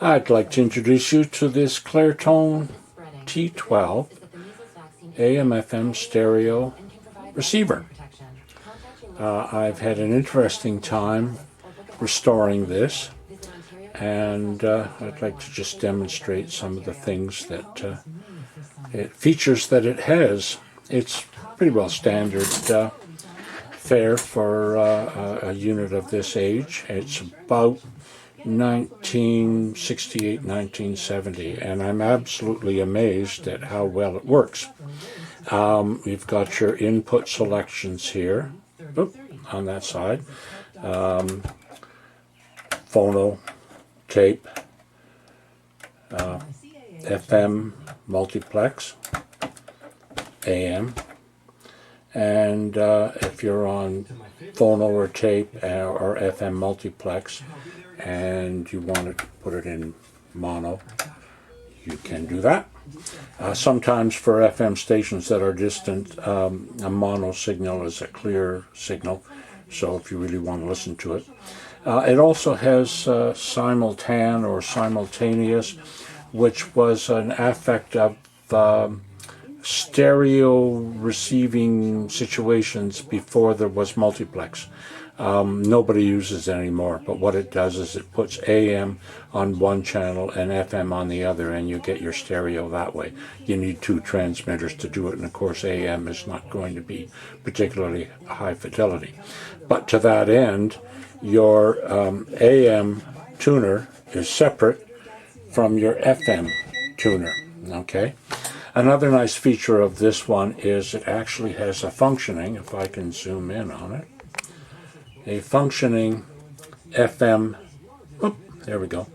I'd like to introduce you to this Clairtone T12 AM/FM stereo receiver. I've had an interesting time restoring this, and I'd like to just demonstrate some of the things that features that it has. It's pretty well standard fare for a unit of this age. It's about 1968, 1970, and I'm absolutely amazed at how well it works. You've got your input selections here, on that side. Phono, tape, FM, multiplex, AM, and if you're on phono or tape or FM multiplex and you want to put it in mono, you can do that. Sometimes for FM stations that are distant, a mono signal is a clear signal, so if you really want to listen to it. It also has simultan or simultaneous, which was an affect of stereo receiving situations before there was multiplex. Nobody uses it anymore, but what it does is it puts AM on one channel and FM on the other, and you get your stereo that way. You need two transmitters to do it, and of course AM is not going to be particularly high fidelity. But to that end, your AM tuner is separate from your FM tuner, okay? Another nice feature of this one is it actually has a functioning, if I can zoom in on it, a functioning FM, there we go,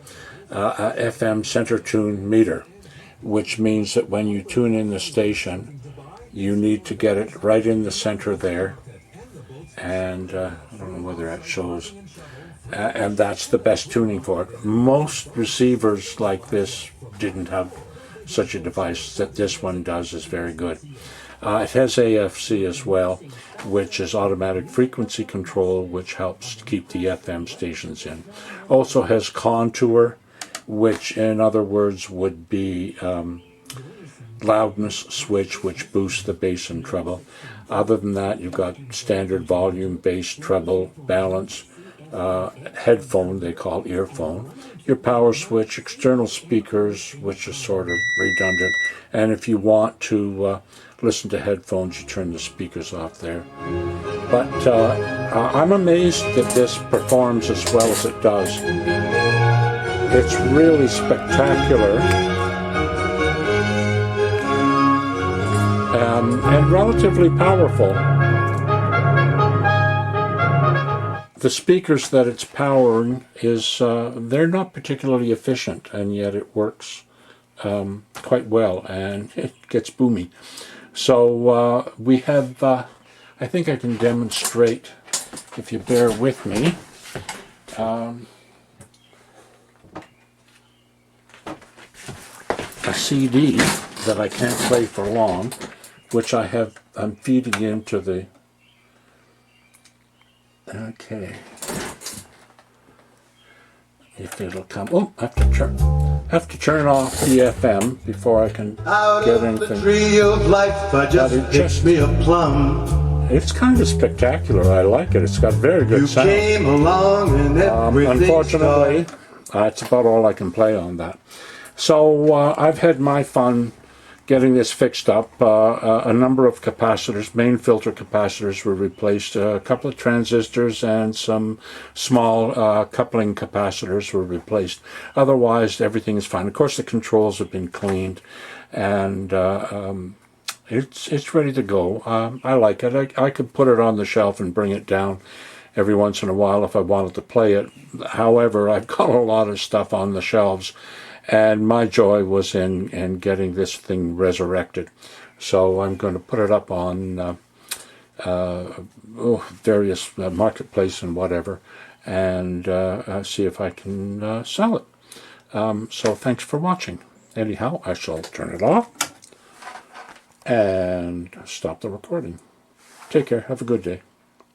FM center tune meter, which means that when you tune in the station, you need to get it right in the center there, and I don't know whether that shows, and that's the best tuning for it. Most receivers like this didn't have such a device. That this one does is very good. It has AFC as well, which is automatic frequency control, which helps keep the FM stations in. Also has contour, which in other words would be loudness switch, which boosts the bass and treble. Other than that, you've got standard volume, bass, treble, balance, headphone, they call earphone, your power switch, external speakers, which is sort of redundant, and if you want to listen to headphones, you turn the speakers off there. But I'm amazed that this performs as well as it does. It's really spectacular and relatively powerful. The speakers that it's powering is, they're not particularly efficient, and yet it works quite well, and it gets boomy. So we have, I think I can demonstrate, if you bear with me, a CD that I can't play for long, which I'm feeding into the, okay, if it'll come. Oh, I have to turn off the FM before I can get anything. The tree of life, I just picked me a plum. It's kind of spectacular. I like it. It's got very good sound. You came along and unfortunately, it's about all I can play on that. So I've had my fun getting this fixed up. A number of capacitors, main filter capacitors, were replaced. A couple of transistors and some small coupling capacitors were replaced. Otherwise, everything is fine. Of course, the controls have been cleaned, and it's ready to go. I like it. I could put it on the shelf and bring it down every once in a while if I wanted to play it. However, I've got a lot of stuff on the shelves, and my joy was in getting this thing resurrected. So I'm going to put it up on various marketplace and whatever, and see if I can sell it. So thanks for watching. Anyhow, I shall turn it off and stop the recording. Take care. Have a good day.